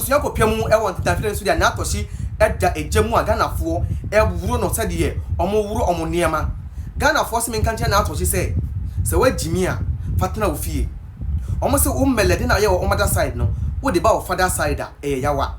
so yako pia mu e won tafire so dia na atoshi edda ejemu a Ghana fo e wuro no sade ye omo wuro omo niema Ghana fo se menka na atoshi se wajimi a fatna ofie omo se o melede na ye o mother side no wo de ba o father side a e yawa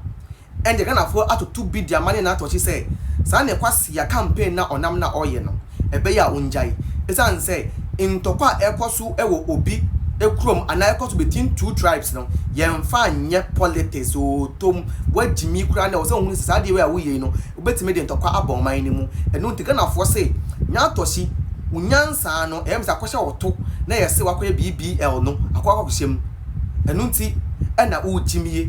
and the Ghana fo atoto bi dia mane na atoshi se sa ne kwase ya campaign na onam na oye no ebe ya unjai esan se intokwa ekosu ewo obi ekrom ana ekosu between two tribes no yemfa nye politics o tom wajimi kura na o se ohun sa de we a wo ye no obetime de intokwa abon man ni mu enu nti Ghana fo se nya atoshi unyansa no emsa kwhye woto na yese wakoye BBL no akwakwahwem enu nti na ujimie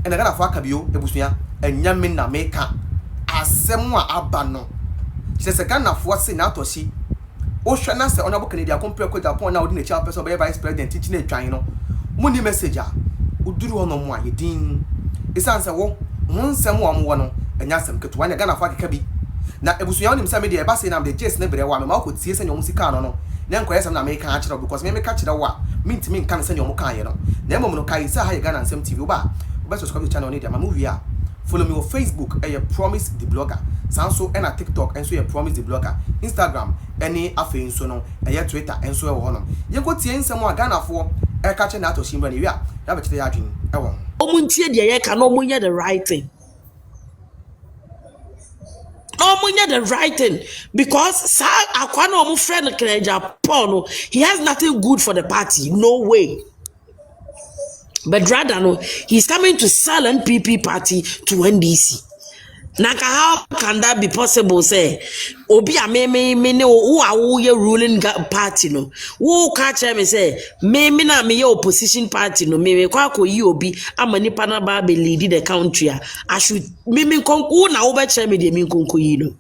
ena Ghana fo akabio ebusua enyame na meka asem a aba no se Ghana fo se na atoshi o hwe na se onabo Canada compare ko Japan na odi na chief person be vice president ti na twan no muni message a uduru hono mo ayedin isanse wo nsem wo mo no enya asem keto na Ghana fo akeka bi na ebusua onim sa media ba se na de case na bere wa me ma ko tie se nyom sika no no na nkoye sam na me ka akira because me ka kira wa mintimi nka se nyom ka ye no na emom no kai sa ha ye Ghana nsem TV oba subscribe to channel ni dia ma movie a follow me on Facebook Promise the Blogger sanso and at TikTok and so Promise the Blogger Instagram any afen so no Twitter and so e wo no ye go tie nsem a Ghana fo e ka che na to shimba ni wi a ya be chete ya adwin e wo omuntie de ye ka no omunye the right thing omunye the right thing because sa akwa na omu friend Japan no he has nothing good for the party, no way. But rather, no, he's coming to sell NPP party to NDC. Naka, how can that be possible? Say, Obi a me ne who are ruling party no. Who catch me say me na me opposition party no. Me kwa ko yi Obi amani pana ba be lead the country. I should me konku na oba che me de me konku yi no.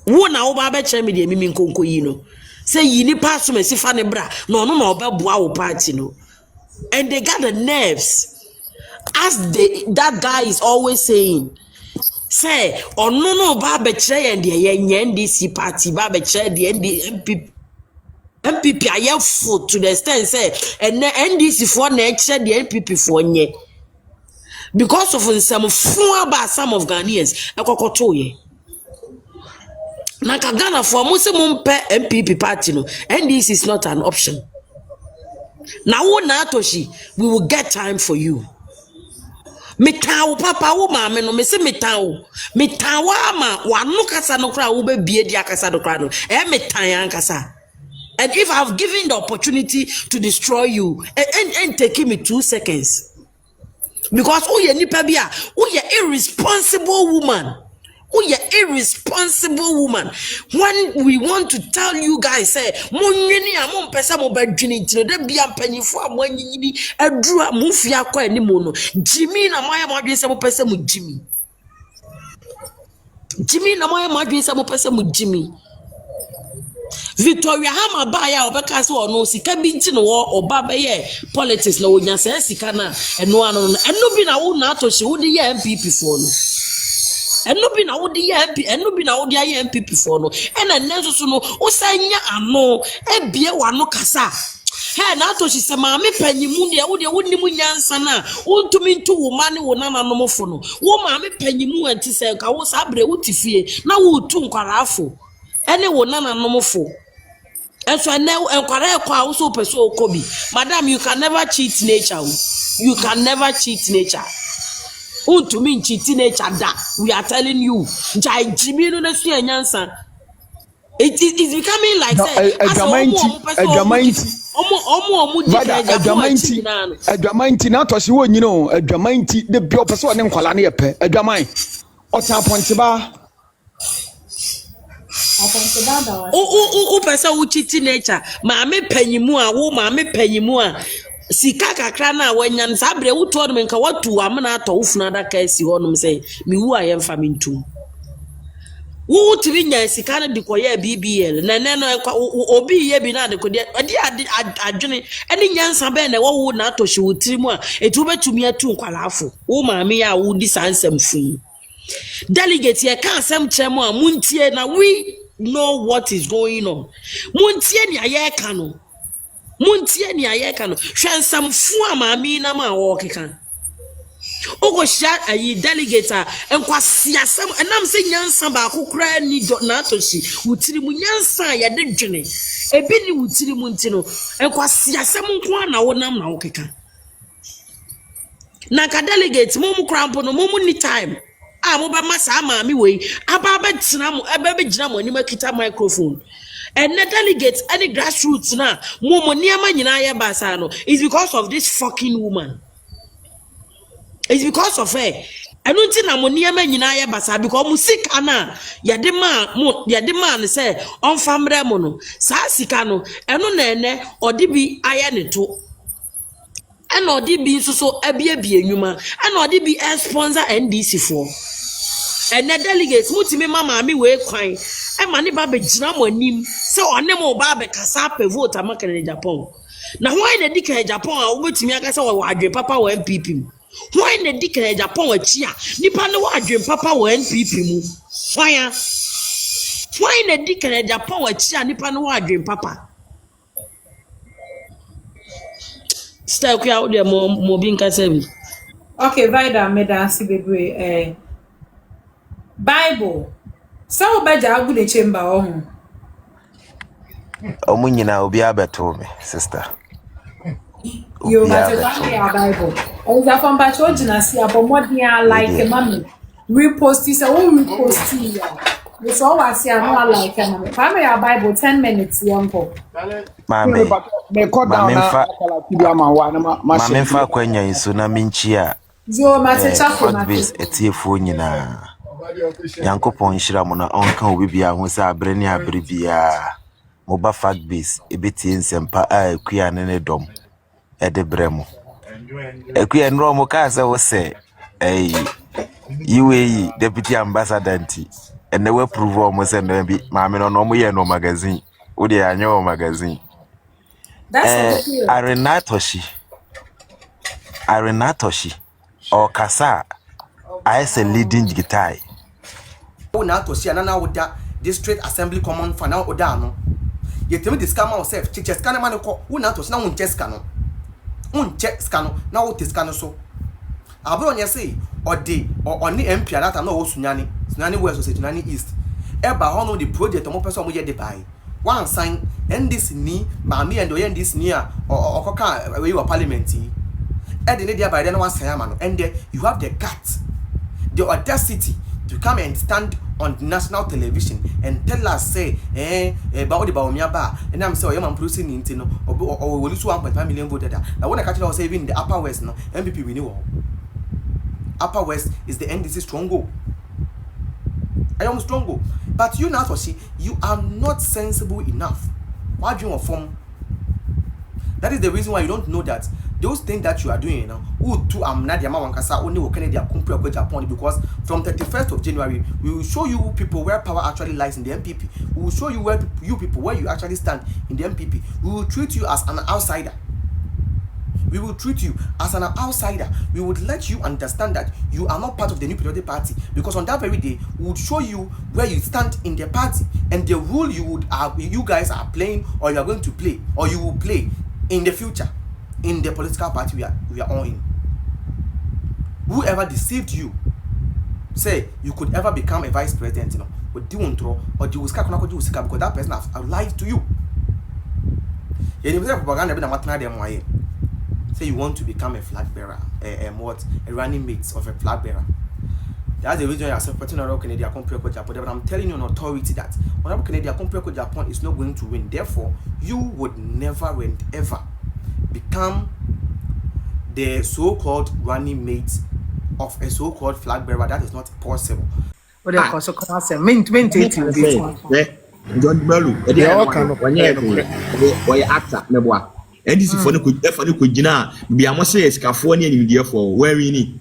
Wo na oba be che me de me konku yi no. Say yi ni pass me si fa ne bra. No oba bua wo party no. And they got the nerves, as that guy is always saying, say, oh no, Barbetray and the NDC party, Barbetray the MPP, I have food to the extent, say, and the NDC for nature, the MPP for nye. Because of some of Ghanaians, a cocotoye. Naka Ghana for Muslim MPP party, no, and this is not an option. Now, Natoshi, we will get time for you. Metao papa wo ma me no me se metao ama wanu kasa no kra wo be bie dia kasa no kra no metan ankasa. And if I've given the opportunity to destroy you and taking me 2 seconds because who ye nipa bia who ye irresponsible woman. Oh, yeah, irresponsible woman. When we want to tell you guys, say, Monyini, among Pesa Mobadjini, the Bia Penny for Monyini, a drew a mufia qua any mono. Jimmy, na Maya Madri, some person with Jimmy. Jimmy, na Maya Madri, some person with Jimmy. Victoria Hama Baya or Bakaso or no, Sika Bintin or Baba, politics, no, Yansa, Sikana, and no one, and no bin a old NATO, she would the MPP for no. And no be now the MP, and no be now the MPP for no. And a nezo no, Osanya ano, e bie wano kasa. Hey, Nato, she said, Mammy Penny Mundi, I wouldn't munyan sana, won't to mean two woman who nana no fono. Oh, Mammy Penny Mu and Tisa, I was abre utifie, now who too carafo. Any one nana no fo. And so I know and Quareko also pursue Kobe. Madam, you can never cheat nature. You can never cheat nature. Who to mean cheating nature that we are telling you. Jai Jimmy no see nyansa. It is becoming like Adwamanti na to se wo nyina o adwamanti de bi opese one nkwala na yepe adwaman ota pontiba o pese wo cheating nature ma me panyimu a wo ma me panyimu a sika kakra na wanyan sabre wuto no nka watu amana ato ufuna da ka si honum say mi wu ayem fa mintum wo tiri nya sika na dikoye BBL na no obi ye bi na de kode ade adwene ene nyansa be na wo na ato hye wotiri mu a etu betumi atu nkwalafo wo maame ya wo di sansam fu delegate ye ka asem kyeremu a muntie na we know what is going on muntie ni ayeka no muntie ni ayeka no hwensam fu amami na ma wo keka Ogo shat ayi delegator and kwasiasem and I'm saying yansa ba kukra ni natoshi utiri mu yansa ya de dwene ebi ni utiri mu ntino and kwasiasem nko na wonam na wokeka na ka delegate mo mu krampo no mo mu ni time mo ba masa maami we aba ba tina mo ebe be gina mo ni makita microphone and the delegate any grassroots na mo niama nyina ya basa no is because of this fucking woman. It's because of her. I don't think I'm on nyina basa because musika na ya de man say on famre mono sa sika no eno na ene odi bi aya ne to eno odi bi so abia enwuma eno odi bi sponsor NDC for and the delegates mutimi mama mi we kwan e ma ne ba be gina mo anim say one mo ba be kasa pe vote amaka na Japan na why na dika Japan a obetimi aka say wa adwe papa wa MPP why na dika Japan wa chia nipa ne wa adwe papa wa NPP mu why na dika Japan wa chia nipa ne wa adwe papa style ku ya o de mo bi nka sabi okay Vida me dance bebre Bible so beja agu de chamber ohun omu nyina obi abeto me sister you got to buy Bible o za from ba cho jina si abomodin like mama repost is o repost ya you so wa si anu like mama buy your Bible 10 minutes yonko mame me call down na kala tibia ma wa na ma mame fa kwanya isu na minchi a yo matecha ko na etiefo nyina Yankopon hira mo na onka obi bia ho se abre ne abre bia mo ba fact base ebetie nsempa a akua ne dom ede bremo akua nro mo ka se wo se UAE deputy ambassador nti ene we prove o mo se no bi ma me no mo ye no magazine wo de anyo magazine that's Arenatoshi or Kasa I say leading guitar na to see na woda district assembly common for na oda no yetemi discount yourself chiche scan man ko na to na won check scan na wo te scan so abro onye say odi oni MP that na wo sunyani west society east eba ho no the project mo person mo ye de bai one sign NDC ni maami and oye NDC ni a okoka we your parliament e de ne dia bai de na one sign ama no and you have the guts the audacity to come and stand on national television and tell us say about the Baomiaba and I'm say I'm producing into no or will use 1.5 million vote data. Now when I catch us even in the upper west no MPP we know upper west is the NDC stronghold. I am stronghold, but you now see you are not sensible enough. Why do you form? That is the reason why you don't know that those things that you are doing, you know, only Japan, because from 31st of January, we will show you people where power actually lies in the MPP. We will show you where you actually stand in the MPP. We will treat you as an outsider. We will treat you as an outsider. We would let you understand that you are not part of the New Patriotic Party, because on that very day, we would show you where you stand in the party and the role you guys are playing, or you are going to play, or you will play in the future in the political party we are all in. Whoever deceived you, say you could ever become a vice president, you know, with Diuntro or because that person has lied to you. Say you want to become a flag bearer, a running mate of a flag bearer. That's the reason you are supporting Honorable Kennedy Akompio Japan. But I'm telling you on authority that Honorable Kennedy Akompio Japan is not going to win. Therefore, you would never and ever become the so-called running mate of a so-called flag bearer. That is not possible. What they so come say mint John Bellu we actor meboa NDC for no ko gina bia mo say escafo ne animdia for where we ni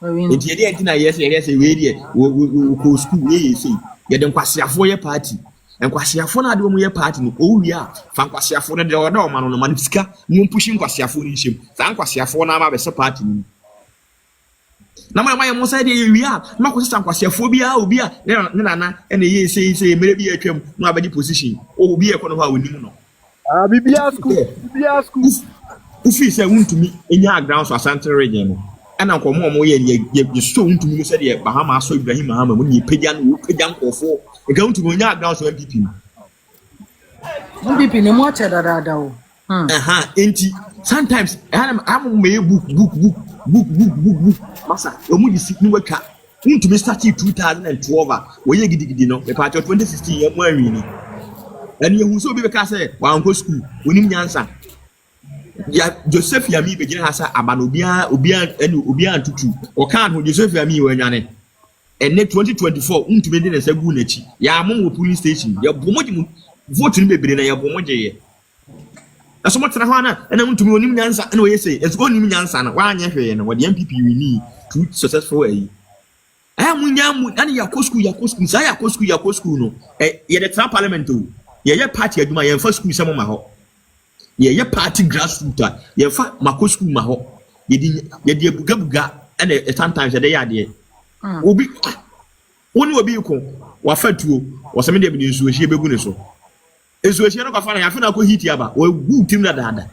enti dey antina yes we dey ko school we say ye den kwasiafo ye party enkwasiafo na de mo ye party ni owi a fa kwasiafo no de o da o ma no ma sika mo pushi kwasiafo ni nsem sa kwasiafo na ma be se party ni na ma mo say dey wi a ma ko sisa kwasiafo bia obi a ne nana ene ye say mere bi atwam no abadi position obi e ko no ha onim no bibia school ufi say wuntumi enya ground so asante region no ana nkomo mo ye so ntumi no se de Bahama so Ibrahim Mahama mo ni pagya no pagya nkofo e ga ntumi nya ground so MPP MPP ne mo ache dada o enti sometimes am me book masa o mu di sit ni waka ntumi start 2012 wo ye gidigidi no me part 2016 ye mo anwi ni ani ye hu so bi be ka say wa nko school onim nyansa ya Joseph Yami be gina hasa abano obia antutu o kan ho Joseph Yami we nwane ene 2024 ntumi de na sagu na chi ya amon wo police station ya bomoji vote ni bebre na ya bomoje ye aso mo tena ho na ene ntumi onim nyansa ene we say esko onim nyansa na wa anya hwe na wo de MPP we ni to successful ayi munyamu ani ya school sa ya school no ye de tra parliament o ye party aduma ye fa school samo ma ho ye party grassroots ye fa mako school ma ho ye de buga and sometimes they ya de obi woni obi ko wa fatuo wo se me de bi nsu ehie begu ne so esu ehie no ka fa na ya fa na ko hit ya ba wo gu tim na dada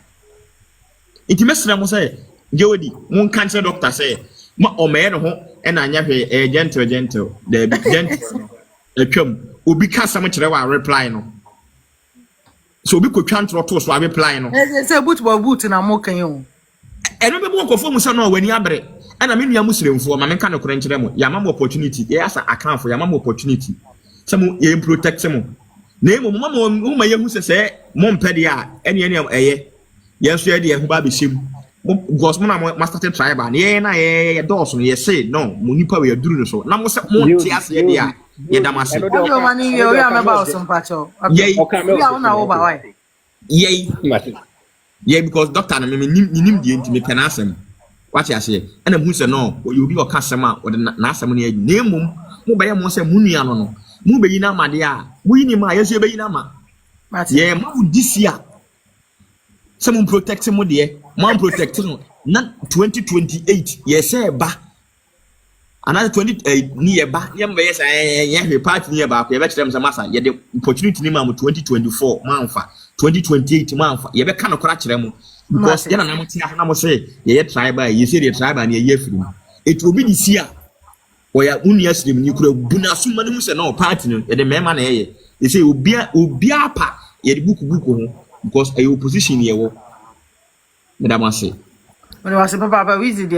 inti mesra mo say je wodi mon kan se doctor say ma o me no ho e na anya hwe gentle the gentle atwam obi ka sam kire wa reply no so obi ko twa ntro to so a reply no say boot na mo kan yo eno be mo ko fo mu se no wani abre ana me nua musremfo ma me ka no kore nkire mo ya ma mo opportunity ya asa account for ya ma mo opportunity se mo ye protect mo na emo mo ma ye hu se mo mpede a ene eye ye so ye de hu ba be shem because mo na mo started tribal ye na ye dos no ye say no mo nipa we aduru no so na mo se mo ti ase ye dia ye damase o mani ye o ya me ba o so mpacho ye ya una wo ba why ye because doctor na me nim die ntimi penasem what you say and am hu se no you be o kasema o na asem no ye nemum mo ba ye mo se mu nua no no mu be yi na amade a mu yi ni ma ye so be yi na ma ye ma disia some protect mo de man protect no na 2028 yes ba another 20 ni ye ba ye mbe yes ye party ni ba ko ye be kire msa masa ye de opportunity ni ma mo 2024 manfa 2028 manfa ye be ka no kora kire mo because ye na mo tia na mo say ye tribal ye say the tribal ni ye free it will be this year o ya unia srim ni kura buna suma ni mu se no party no ye de mema na ye say obia pa ye de buku ho because a opposition ye wo. Madam I say. When I was a papa, we did